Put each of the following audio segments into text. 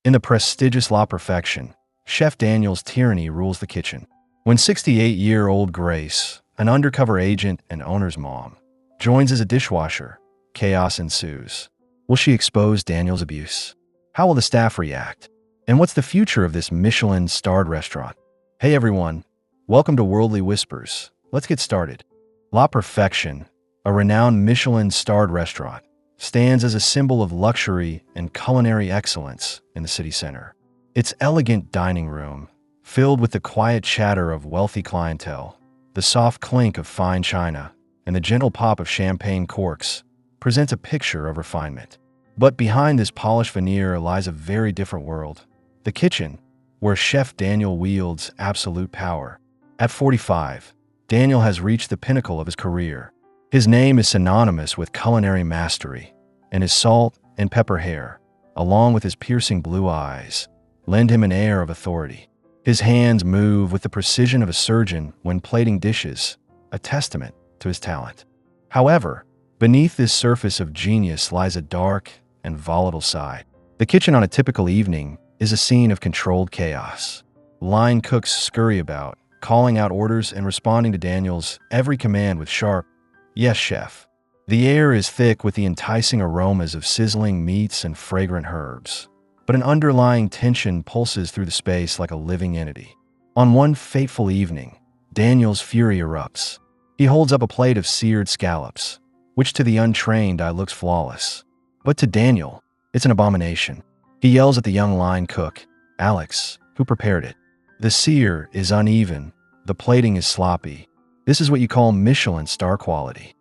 In the prestigious La Perfection, Chef Daniel's tyranny rules the kitchen. When 68-year-old Grace, an undercover agent and owner's mom, joins as a dishwasher, chaos ensues. Will she expose Daniel's abuse? How will the staff react? And what's the future of this Michelin-starred restaurant? Hey everyone, welcome to Worldly Whispers. Let's get started. La Perfection, a renowned Michelin-starred restaurant, stands as a symbol of luxury and culinary excellence in the city center. Its elegant dining room, filled with the quiet chatter of wealthy clientele, the soft clink of fine china, and the gentle pop of champagne corks, presents a picture of refinement. But behind this polished veneer lies a very different world. The kitchen, where Chef Daniel wields absolute power. At 45, Daniel has reached the pinnacle of his career. His name is synonymous with culinary mastery, and his salt and pepper hair, along with his piercing blue eyes, lend him an air of authority. His hands move with the precision of a surgeon when plating dishes, a testament to his talent. However, beneath this surface of genius lies a dark and volatile side. The kitchen on a typical evening is a scene of controlled chaos. Line cooks scurry about, calling out orders and responding to Daniel's every command with sharp, "Yes, chef." The air is thick with the enticing aromas of sizzling meats and fragrant herbs, but an underlying tension pulses through the space like a living entity. On one fateful evening, Daniel's fury erupts. He holds up a plate of seared scallops, which to the untrained eye looks flawless. But to Daniel, it's an abomination. He yells at the young line cook, Alex, who prepared it. The sear is uneven, the plating is sloppy. This is what you call Michelin star quality.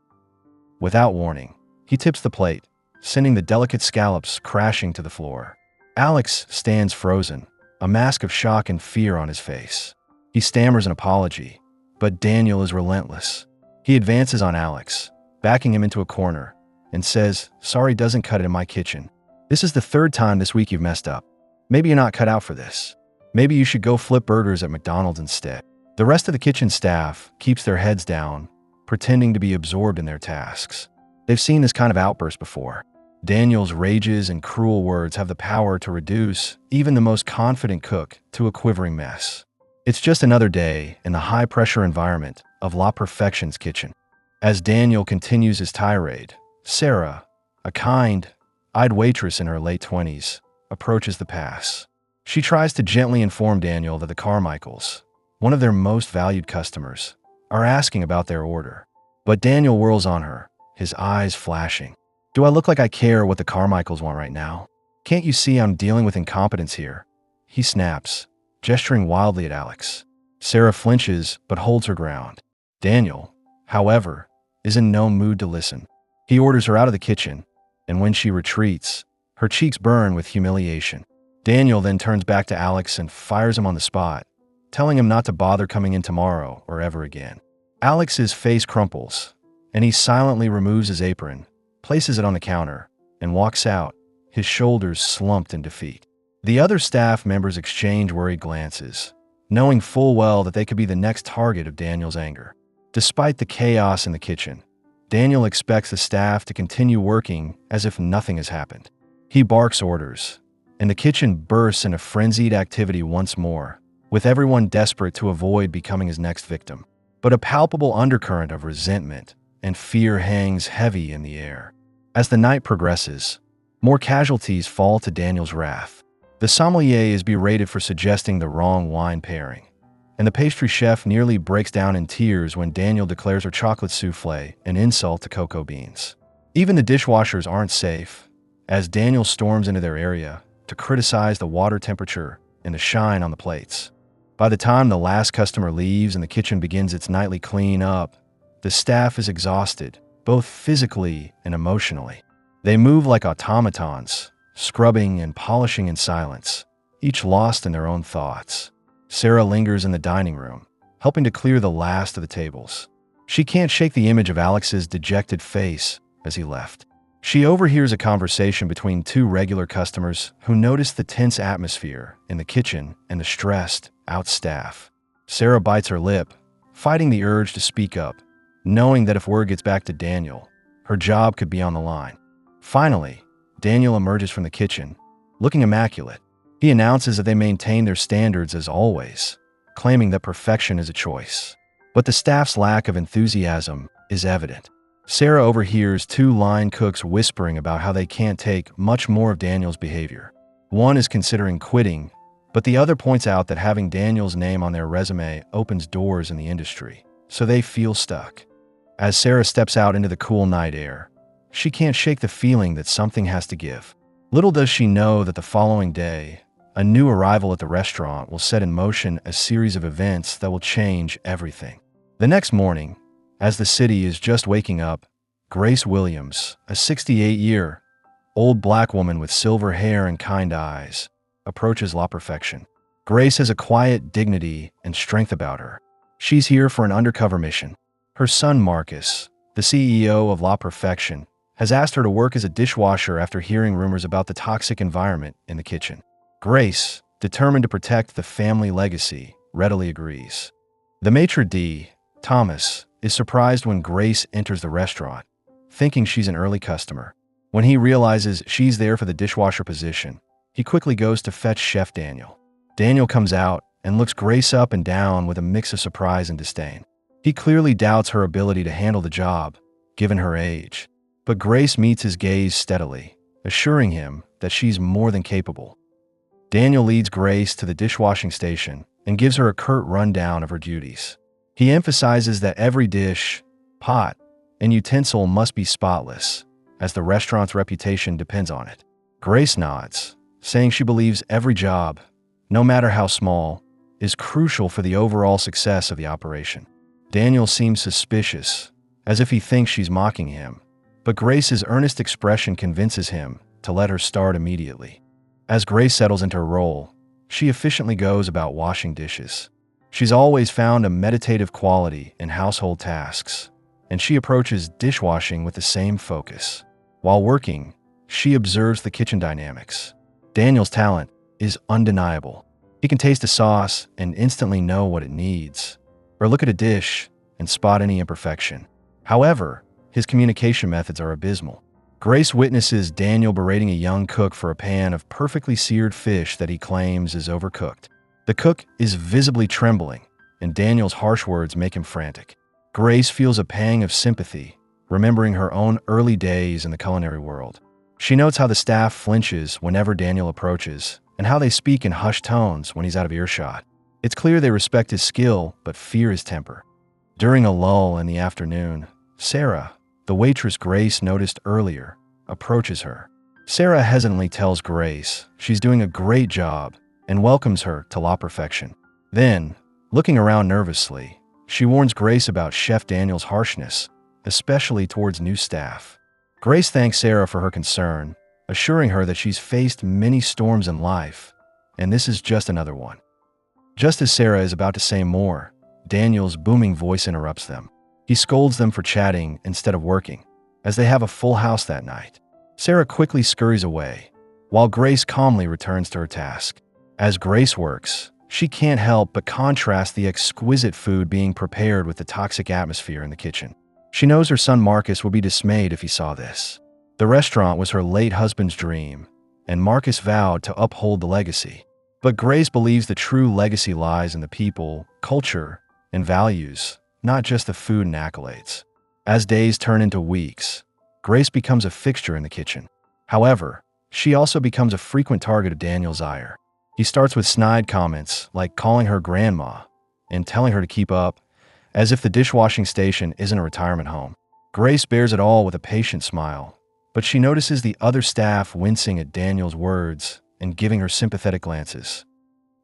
Without warning, he tips the plate, sending the delicate scallops crashing to the floor. Alex stands frozen, a mask of shock and fear on his face. He stammers an apology, but Daniel is relentless. He advances on Alex, backing him into a corner, and says, "Sorry doesn't cut it in my kitchen. This is the third time this week you've messed up. Maybe you're not cut out for this. Maybe you should go flip burgers at McDonald's instead." The rest of the kitchen staff keeps their heads down, pretending to be absorbed in their tasks. They've seen this kind of outburst before. Daniel's rages and cruel words have the power to reduce even the most confident cook to a quivering mess. It's just another day in the high-pressure environment of La Perfection's kitchen. As Daniel continues his tirade, Sarah, a kind-eyed waitress in her late 20s, approaches the pass. She tries to gently inform Daniel that the Carmichaels, one of their most valued customers, are asking about their order. But Daniel whirls on her, his eyes flashing. "Do I look like I care what the Carmichaels want right now? Can't you see I'm dealing with incompetence here?" He snaps, gesturing wildly at Alex. Sarah flinches but holds her ground. Daniel, however, is in no mood to listen. He orders her out of the kitchen, and when she retreats, her cheeks burn with humiliation. Daniel then turns back to Alex and fires him on the spot, telling him not to bother coming in tomorrow or ever again. Alex's face crumples, and he silently removes his apron, places it on the counter, and walks out, his shoulders slumped in defeat. The other staff members exchange worried glances, knowing full well that they could be the next target of Daniel's anger. Despite the chaos in the kitchen, Daniel expects the staff to continue working as if nothing has happened. He barks orders, and the kitchen bursts into frenzied activity once more, with everyone desperate to avoid becoming his next victim. But a palpable undercurrent of resentment and fear hangs heavy in the air. As the night progresses, more casualties fall to Daniel's wrath. The sommelier is berated for suggesting the wrong wine pairing, and the pastry chef nearly breaks down in tears when Daniel declares her chocolate soufflé an insult to cocoa beans. Even the dishwashers aren't safe, as Daniel storms into their area to criticize the water temperature and the shine on the plates. By the time the last customer leaves and the kitchen begins its nightly clean-up, the staff is exhausted, both physically and emotionally. They move like automatons, scrubbing and polishing in silence, each lost in their own thoughts. Sarah lingers in the dining room, helping to clear the last of the tables. She can't shake the image of Alex's dejected face as he left. She overhears a conversation between two regular customers who notice the tense atmosphere in the kitchen and the stressed out staff. Sarah bites her lip, fighting the urge to speak up, knowing that if word gets back to Daniel, her job could be on the line. Finally, Daniel emerges from the kitchen, looking immaculate. He announces that they maintain their standards as always, claiming that perfection is a choice. But the staff's lack of enthusiasm is evident. Sarah overhears two line cooks whispering about how they can't take much more of Daniel's behavior. One is considering quitting, but the other points out that having Daniel's name on their resume opens doors in the industry, so they feel stuck. As Sarah steps out into the cool night air, she can't shake the feeling that something has to give. Little does she know that the following day, a new arrival at the restaurant will set in motion a series of events that will change everything. The next morning, as the city is just waking up, Grace Williams, a 68-year-old black woman with silver hair and kind eyes, approaches La Perfection. Grace has a quiet dignity and strength about her. She's here for an undercover mission. Her son Marcus, the CEO of La Perfection, has asked her to work as a dishwasher after hearing rumors about the toxic environment in the kitchen. Grace, determined to protect the family legacy, readily agrees. The maitre d', Thomas, is surprised when Grace enters the restaurant, thinking she's an early customer. When he realizes she's there for the dishwasher position, he quickly goes to fetch Chef Daniel. Daniel comes out and looks Grace up and down with a mix of surprise and disdain. He clearly doubts her ability to handle the job, given her age. But Grace meets his gaze steadily, assuring him that she's more than capable. Daniel leads Grace to the dishwashing station and gives her a curt rundown of her duties. He emphasizes that every dish, pot, and utensil must be spotless, as the restaurant's reputation depends on it. Grace nods, saying she believes every job, no matter how small, is crucial for the overall success of the operation. Daniel seems suspicious, as if he thinks she's mocking him, but Grace's earnest expression convinces him to let her start immediately. As Grace settles into her role, she efficiently goes about washing dishes. She's always found a meditative quality in household tasks, and she approaches dishwashing with the same focus. While working, she observes the kitchen dynamics. Daniel's talent is undeniable. He can taste a sauce and instantly know what it needs, or look at a dish and spot any imperfection. However, his communication methods are abysmal. Grace witnesses Daniel berating a young cook for a pan of perfectly seared fish that he claims is overcooked. The cook is visibly trembling, and Daniel's harsh words make him frantic. Grace feels a pang of sympathy, remembering her own early days in the culinary world. She notes how the staff flinches whenever Daniel approaches, and how they speak in hushed tones when he's out of earshot. It's clear they respect his skill, but fear his temper. During a lull in the afternoon, Sarah, the waitress Grace noticed earlier, approaches her. Sarah hesitantly tells Grace she's doing a great job and welcomes her to La Perfection. Then, looking around nervously, she warns Grace about Chef Daniel's harshness, especially towards new staff. Grace thanks Sarah for her concern, assuring her that she's faced many storms in life, and this is just another one. Just as Sarah is about to say more, Daniel's booming voice interrupts them. He scolds them for chatting instead of working, as they have a full house that night. Sarah quickly scurries away, while Grace calmly returns to her task. As Grace works, she can't help but contrast the exquisite food being prepared with the toxic atmosphere in the kitchen. She knows her son Marcus would be dismayed if he saw this. The restaurant was her late husband's dream, and Marcus vowed to uphold the legacy. But Grace believes the true legacy lies in the people, culture, and values, not just the food and accolades. As days turn into weeks, Grace becomes a fixture in the kitchen. However, she also becomes a frequent target of Daniel's ire. He starts with snide comments like calling her grandma and telling her to keep up, as if the dishwashing station isn't a retirement home. Grace bears it all with a patient smile, but she notices the other staff wincing at Daniel's words and giving her sympathetic glances.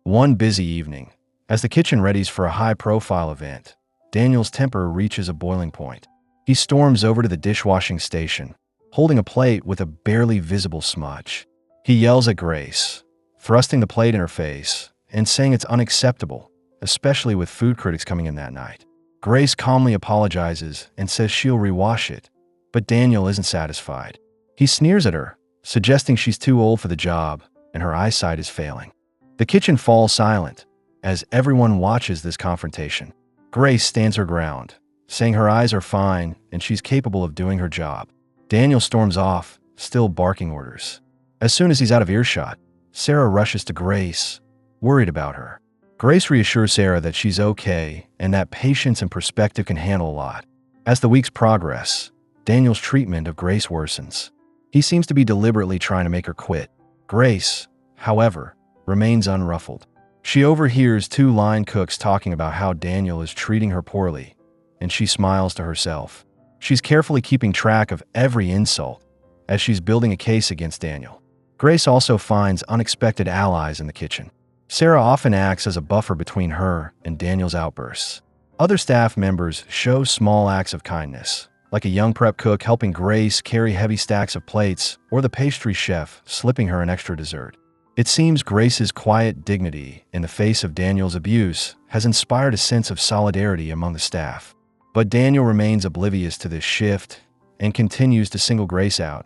One busy evening, as the kitchen readies for a high-profile event, Daniel's temper reaches a boiling point. He storms over to the dishwashing station, holding a plate with a barely visible smudge. He yells at Grace, thrusting the plate in her face and saying it's unacceptable, especially with food critics coming in that night. Grace calmly apologizes and says she'll rewash it, but Daniel isn't satisfied. He sneers at her, suggesting she's too old for the job and her eyesight is failing. The kitchen falls silent as everyone watches this confrontation. Grace stands her ground, saying her eyes are fine and she's capable of doing her job. Daniel storms off, still barking orders. As soon as he's out of earshot, Sarah rushes to Grace, worried about her. Grace reassures Sarah that she's okay and that patience and perspective can handle a lot. As the weeks progress, Daniel's treatment of Grace worsens. He seems to be deliberately trying to make her quit. Grace, however, remains unruffled. She overhears two line cooks talking about how Daniel is treating her poorly, and she smiles to herself. She's carefully keeping track of every insult as she's building a case against Daniel. Grace also finds unexpected allies in the kitchen. Sarah often acts as a buffer between her and Daniel's outbursts. Other staff members show small acts of kindness, like a young prep cook helping Grace carry heavy stacks of plates or the pastry chef slipping her an extra dessert. It seems Grace's quiet dignity in the face of Daniel's abuse has inspired a sense of solidarity among the staff. But Daniel remains oblivious to this shift and continues to single Grace out,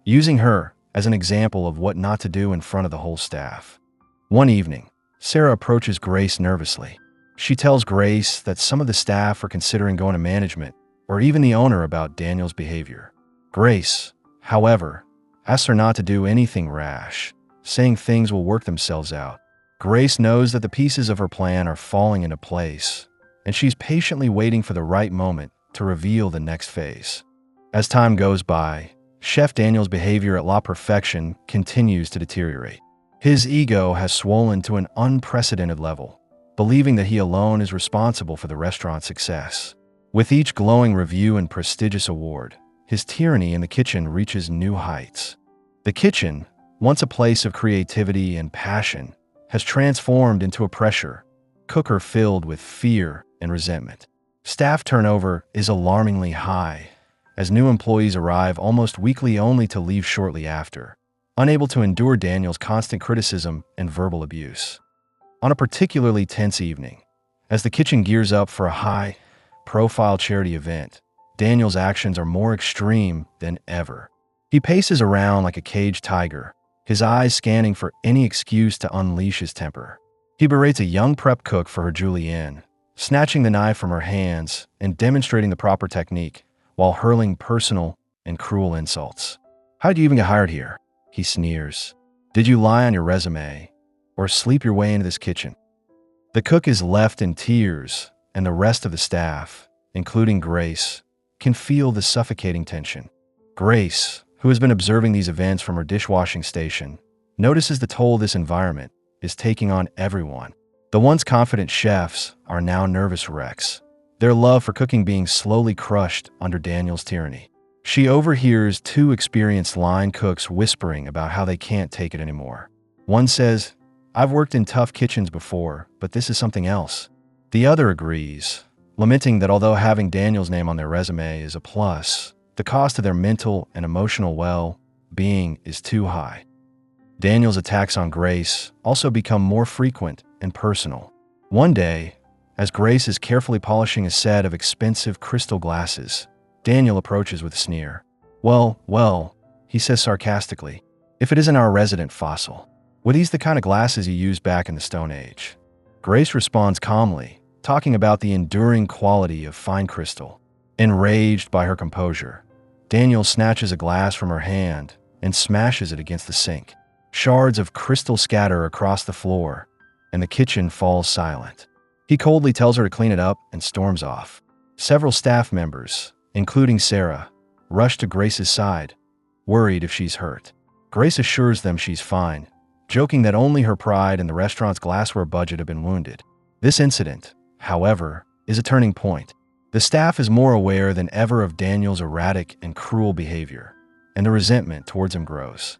using her as an example of what not to do in front of the whole staff. One evening, Sarah approaches Grace nervously. She tells Grace that some of the staff are considering going to management or even the owner about Daniel's behavior. Grace, however, asks her not to do anything rash, saying things will work themselves out. Grace knows that the pieces of her plan are falling into place, and she's patiently waiting for the right moment to reveal the next phase. As time goes by, Chef Daniel's behavior at La Perfection continues to deteriorate. His ego has swollen to an unprecedented level, believing that he alone is responsible for the restaurant's success. With each glowing review and prestigious award, his tyranny in the kitchen reaches new heights. The kitchen, once a place of creativity and passion, has transformed into a pressure cooker filled with fear and resentment. Staff turnover is alarmingly high, as new employees arrive almost weekly only to leave shortly after, unable to endure Daniel's constant criticism and verbal abuse. On a particularly tense evening, as the kitchen gears up for a high-profile charity event, Daniel's actions are more extreme than ever. He paces around like a caged tiger, his eyes scanning for any excuse to unleash his temper. He berates a young prep cook for her julienne, snatching the knife from her hands and demonstrating the proper technique, while hurling personal and cruel insults. "How'd you even get hired here?" he sneers. "Did you lie on your resume or sleep your way into this kitchen?" The cook is left in tears, and the rest of the staff, including Grace, can feel the suffocating tension. Grace, who has been observing these events from her dishwashing station, notices the toll this environment is taking on everyone. The once confident chefs are now nervous wrecks, their love for cooking being slowly crushed under Daniel's tyranny. She overhears two experienced line cooks whispering about how they can't take it anymore. One says, "I've worked in tough kitchens before, but this is something else." The other agrees, lamenting that although having Daniel's name on their resume is a plus, the cost of their mental and emotional well-being is too high. Daniel's attacks on Grace also become more frequent and personal. One day, as Grace is carefully polishing a set of expensive crystal glasses, Daniel approaches with a sneer. Well, he says sarcastically, "if it isn't our resident fossil. Were these the kind of glasses you used back in the Stone Age?" Grace responds calmly, talking about the enduring quality of fine crystal. Enraged by her composure, Daniel snatches a glass from her hand and smashes it against the sink. Shards of crystal scatter across the floor, and the kitchen falls silent. He coldly tells her to clean it up and storms off. Several staff members, including Sarah, rush to Grace's side, worried if she's hurt. Grace assures them she's fine, joking that only her pride and the restaurant's glassware budget have been wounded. This incident, however, is a turning point. The staff is more aware than ever of Daniel's erratic and cruel behavior, and the resentment towards him grows.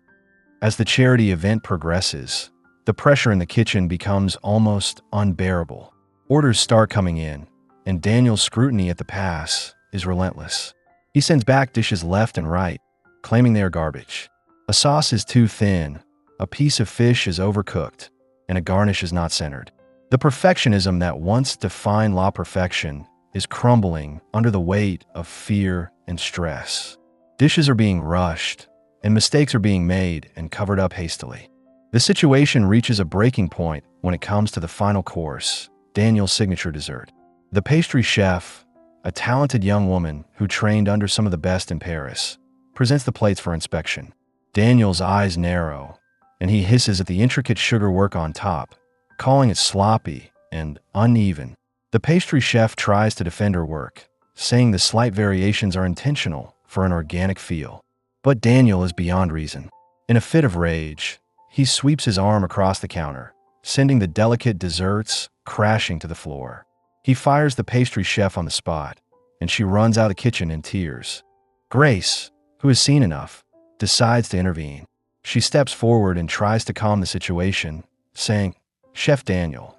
As the charity event progresses, the pressure in the kitchen becomes almost unbearable. Orders start coming in, and Daniel's scrutiny at the pass is relentless. He sends back dishes left and right, claiming they are garbage. A sauce is too thin, a piece of fish is overcooked, and a garnish is not centered. The perfectionism that once defined La Perfection is crumbling under the weight of fear and stress. Dishes are being rushed, and mistakes are being made and covered up hastily. The situation reaches a breaking point when it comes to the final course, Daniel's signature dessert. The pastry chef, a talented young woman who trained under some of the best in Paris, presents the plates for inspection. Daniel's eyes narrow, and he hisses at the intricate sugar work on top, calling it sloppy and uneven. The pastry chef tries to defend her work, saying the slight variations are intentional for an organic feel. But Daniel is beyond reason. In a fit of rage, he sweeps his arm across the counter, sending the delicate desserts crashing to the floor. He fires the pastry chef on the spot, and she runs out of the kitchen in tears. Grace, who has seen enough, decides to intervene. She steps forward and tries to calm the situation, saying, "Chef Daniel,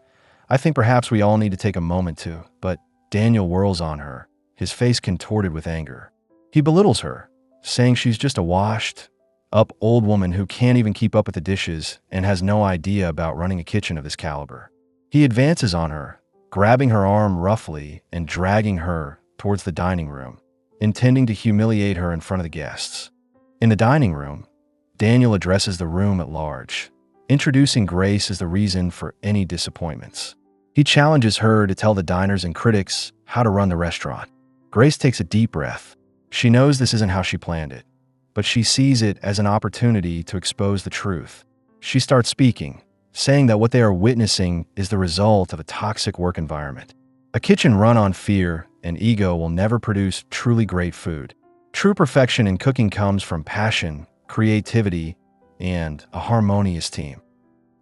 I think perhaps we all need to take a moment to," but Daniel whirls on her, his face contorted with anger. He belittles her, saying she's just a washed-up old woman who can't even keep up with the dishes and has no idea about running a kitchen of this caliber. He advances on her, grabbing her arm roughly and dragging her towards the dining room, intending to humiliate her in front of the guests. In the dining room, Daniel addresses the room at large, introducing Grace as the reason for any disappointments. He challenges her to tell the diners and critics how to run the restaurant. Grace takes a deep breath. She knows this isn't how she planned it, but she sees it as an opportunity to expose the truth. She starts speaking, saying that what they are witnessing is the result of a toxic work environment. A kitchen run on fear and ego will never produce truly great food. True perfection in cooking comes from passion, creativity, and a harmonious team.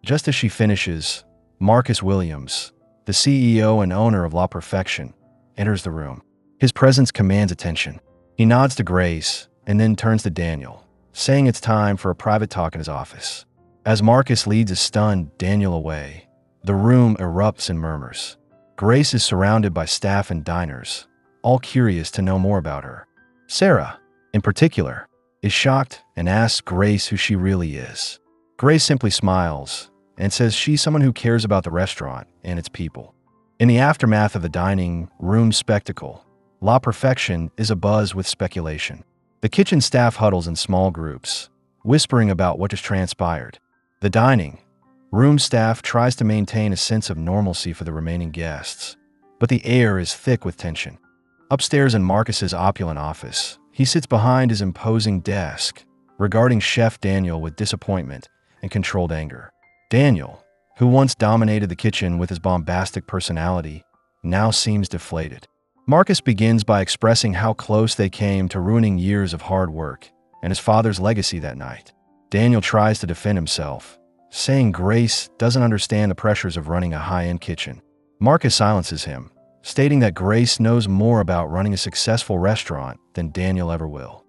Just as she finishes, Marcus Williams, the CEO and owner of La Perfection, enters the room. His presence commands attention. He nods to Grace and then turns to Daniel, saying it's time for a private talk in his office. As Marcus leads a stunned Daniel away, the room erupts in murmurs. Grace is surrounded by staff and diners, all curious to know more about her. Sarah, in particular, is shocked and asks Grace who she really is. Grace simply smiles and says she's someone who cares about the restaurant and its people. In the aftermath of the dining room spectacle, La Perfection is abuzz with speculation. The kitchen staff huddles in small groups, whispering about what has transpired. The dining room staff tries to maintain a sense of normalcy for the remaining guests, but the air is thick with tension. Upstairs in Marcus's opulent office, he sits behind his imposing desk, regarding Chef Daniel with disappointment and controlled anger. Daniel, who once dominated the kitchen with his bombastic personality, now seems deflated. Marcus begins by expressing how close they came to ruining years of hard work and his father's legacy that night. Daniel tries to defend himself, saying Grace doesn't understand the pressures of running a high-end kitchen. Marcus silences him, stating that Grace knows more about running a successful restaurant than Daniel ever will.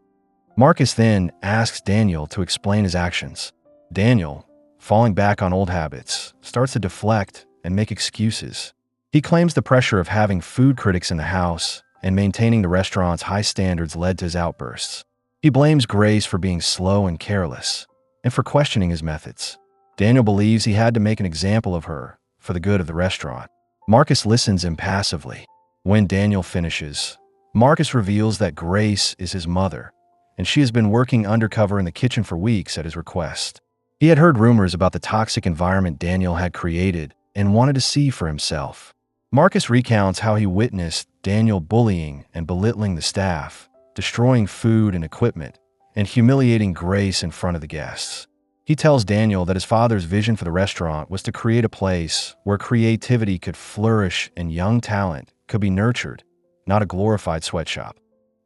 Marcus then asks Daniel to explain his actions. Daniel, falling back on old habits, starts to deflect and make excuses. He claims the pressure of having food critics in the house and maintaining the restaurant's high standards led to his outbursts. He blames Grace for being slow and careless, and for questioning his methods. Daniel believes he had to make an example of her for the good of the restaurant. Marcus listens impassively. When Daniel finishes, Marcus reveals that Grace is his mother, and she has been working undercover in the kitchen for weeks at his request. He had heard rumors about the toxic environment Daniel had created and wanted to see for himself. Marcus recounts how he witnessed Daniel bullying and belittling the staff, destroying food and equipment, and humiliating Grace in front of the guests. He tells Daniel that his father's vision for the restaurant was to create a place where creativity could flourish and young talent could be nurtured, not a glorified sweatshop.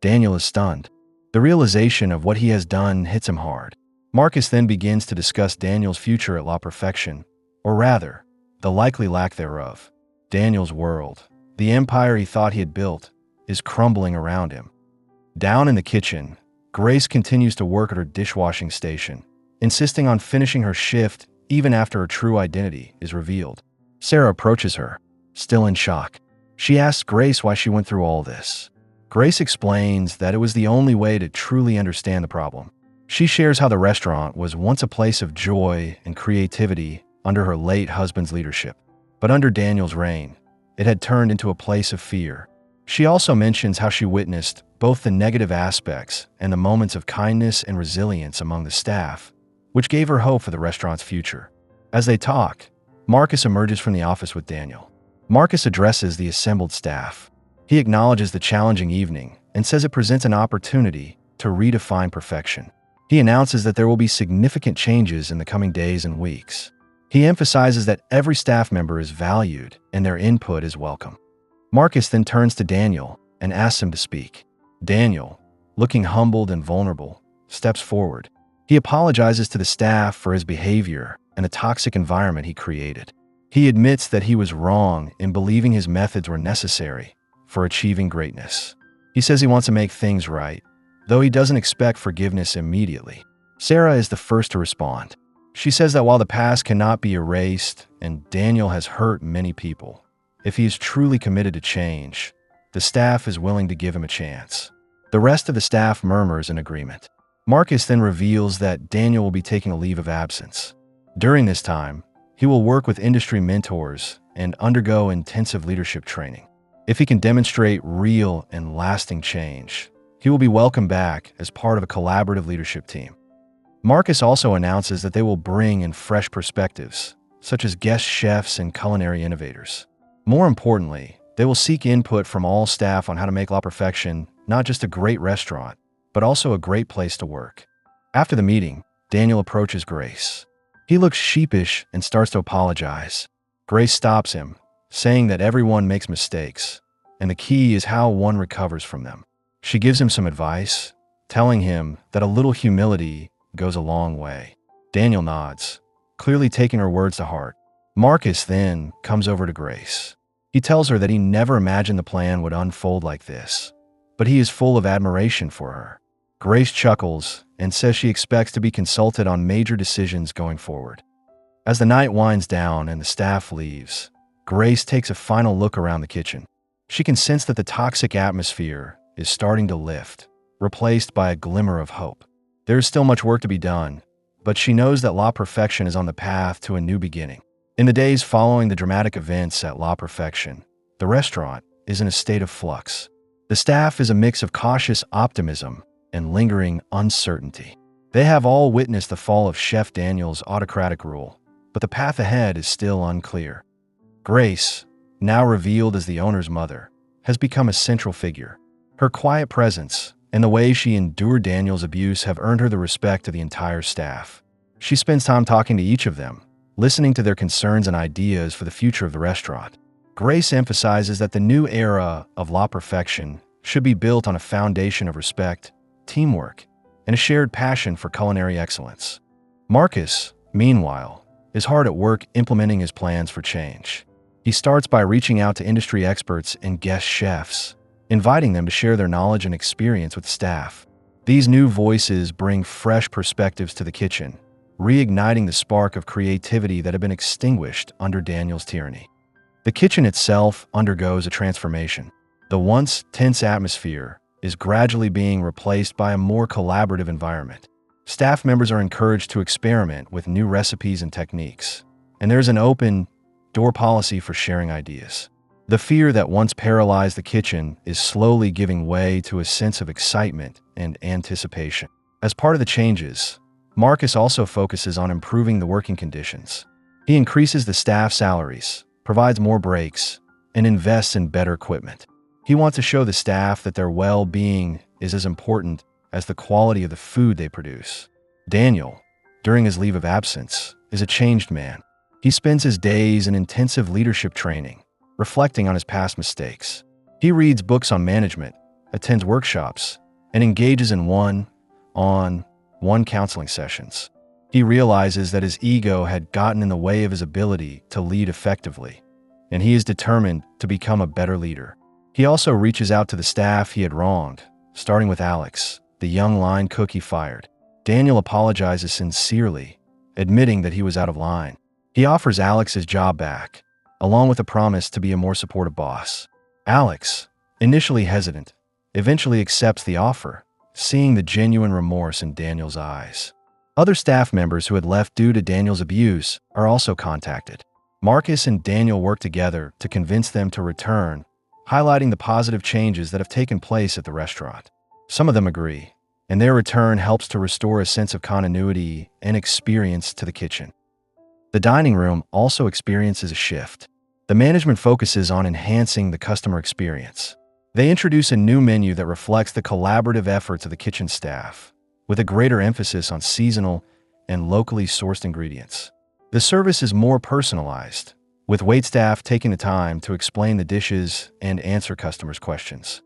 Daniel is stunned. The realization of what he has done hits him hard. Marcus then begins to discuss Daniel's future at La Perfection, or rather, the likely lack thereof. Daniel's world, the empire he thought he had built, is crumbling around him. Down in the kitchen, Grace continues to work at her dishwashing station, insisting on finishing her shift even after her true identity is revealed. Sarah approaches her, still in shock. She asks Grace why she went through all this. Grace explains that it was the only way to truly understand the problem. She shares how the restaurant was once a place of joy and creativity under her late husband's leadership. But under Daniel's reign, it had turned into a place of fear. She also mentions how she witnessed both the negative aspects and the moments of kindness and resilience among the staff, which gave her hope for the restaurant's future. As they talk, Marcus emerges from the office with Daniel. Marcus addresses the assembled staff. He acknowledges the challenging evening and says it presents an opportunity to redefine perfection. He announces that there will be significant changes in the coming days and weeks. He emphasizes that every staff member is valued and their input is welcome. Marcus then turns to Daniel and asks him to speak. Daniel, looking humbled and vulnerable, steps forward. He apologizes to the staff for his behavior and the toxic environment he created. He admits that he was wrong in believing his methods were necessary for achieving greatness. He says he wants to make things right, though he doesn't expect forgiveness immediately. Sarah is the first to respond. She says that while the past cannot be erased and Daniel has hurt many people, if he is truly committed to change, the staff is willing to give him a chance. The rest of the staff murmurs in agreement. Marcus then reveals that Daniel will be taking a leave of absence. During this time, he will work with industry mentors and undergo intensive leadership training. If he can demonstrate real and lasting change, he will be welcomed back as part of a collaborative leadership team. Marcus also announces that they will bring in fresh perspectives, such as guest chefs and culinary innovators. More importantly, they will seek input from all staff on how to make La Perfection not just a great restaurant, but also a great place to work. After the meeting, Daniel approaches Grace. He looks sheepish and starts to apologize. Grace stops him, saying that everyone makes mistakes, and the key is how one recovers from them. She gives him some advice, telling him that a little humility goes a long way. Daniel nods, clearly taking her words to heart. Marcus then comes over to Grace. He tells her that he never imagined the plan would unfold like this, but he is full of admiration for her. Grace chuckles and says she expects to be consulted on major decisions going forward. As the night winds down and the staff leaves, Grace takes a final look around the kitchen. She can sense that the toxic atmosphere is starting to lift, replaced by a glimmer of hope. There is still much work to be done, but she knows that La Perfection is on the path to a new beginning. In the days following the dramatic events at La Perfection, the restaurant is in a state of flux. The staff is a mix of cautious optimism and lingering uncertainty. They have all witnessed the fall of Chef Daniel's autocratic rule, but the path ahead is still unclear. Grace, now revealed as the owner's mother, has become a central figure. Her quiet presence and the way she endured Daniel's abuse have earned her the respect of the entire staff. She spends time talking to each of them, listening to their concerns and ideas for the future of the restaurant. Grace emphasizes that the new era of La Perfection should be built on a foundation of respect, teamwork, and a shared passion for culinary excellence. Marcus, meanwhile, is hard at work implementing his plans for change. He starts by reaching out to industry experts and guest chefs, inviting them to share their knowledge and experience with staff. These new voices bring fresh perspectives to the kitchen, reigniting the spark of creativity that had been extinguished under Daniel's tyranny. The kitchen itself undergoes a transformation. The once tense atmosphere is gradually being replaced by a more collaborative environment. Staff members are encouraged to experiment with new recipes and techniques, and there's an open door policy for sharing ideas. The fear that once paralyzed the kitchen is slowly giving way to a sense of excitement and anticipation. As part of the changes, Marcus also focuses on improving the working conditions. He increases the staff salaries, provides more breaks, and invests in better equipment. He wants to show the staff that their well-being is as important as the quality of the food they produce. Daniel, during his leave of absence, is a changed man. He spends his days in intensive leadership training, reflecting on his past mistakes. He reads books on management, attends workshops, and engages in one-on-one counseling sessions. He realizes that his ego had gotten in the way of his ability to lead effectively, and he is determined to become a better leader. He also reaches out to the staff he had wronged, starting with Alex, the young line cook he fired. Daniel apologizes sincerely, admitting that he was out of line. He offers Alex his job back, along with a promise to be a more supportive boss. Alex, initially hesitant, eventually accepts the offer, seeing the genuine remorse in Daniel's eyes. Other staff members who had left due to Daniel's abuse are also contacted. Marcus and Daniel work together to convince them to return, highlighting the positive changes that have taken place at the restaurant. Some of them agree, and their return helps to restore a sense of continuity and experience to the kitchen. The dining room also experiences a shift. The management focuses on enhancing the customer experience. They introduce a new menu that reflects the collaborative efforts of the kitchen staff, with a greater emphasis on seasonal and locally sourced ingredients. The service is more personalized, with waitstaff taking the time to explain the dishes and answer customers' questions.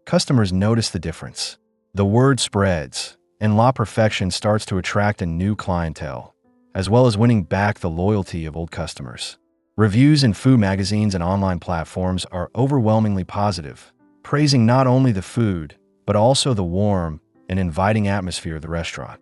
Customers notice the difference. The word spreads, and La Perfection starts to attract a new clientele, as well as winning back the loyalty of old customers. Reviews in food magazines and online platforms are overwhelmingly positive, praising not only the food, but also the warm and inviting atmosphere of the restaurant.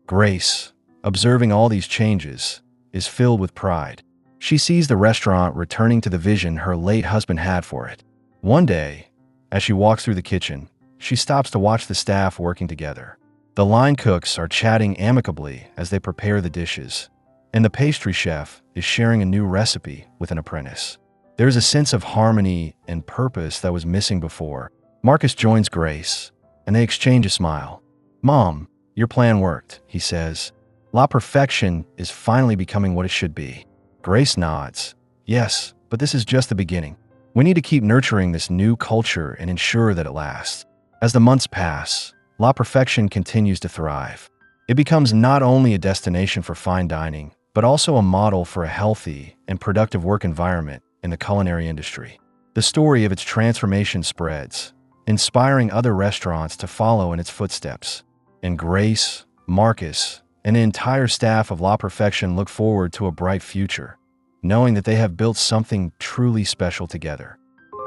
Grace, observing all these changes, is filled with pride. She sees the restaurant returning to the vision her late husband had for it. One day, as she walks through the kitchen, she stops to watch the staff working together. The line cooks are chatting amicably as they prepare the dishes, and the pastry chef is sharing a new recipe with an apprentice. There's a sense of harmony and purpose that was missing before. Marcus joins Grace, and they exchange a smile. "Mom, your plan worked," he says. "La Perfection is finally becoming what it should be." Grace nods. "Yes, but this is just the beginning. We need to keep nurturing this new culture and ensure that it lasts." As the months pass, La Perfection continues to thrive. It becomes not only a destination for fine dining, but also a model for a healthy and productive work environment in the culinary industry. The story of its transformation spreads, inspiring other restaurants to follow in its footsteps. And Grace, Marcus, and the entire staff of La Perfection look forward to a bright future, knowing that they have built something truly special together.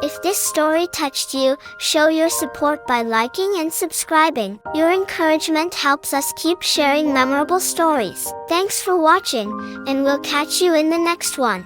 If this story touched you, show your support by liking and subscribing. Your encouragement helps us keep sharing memorable stories. Thanks for watching, and we'll catch you in the next one.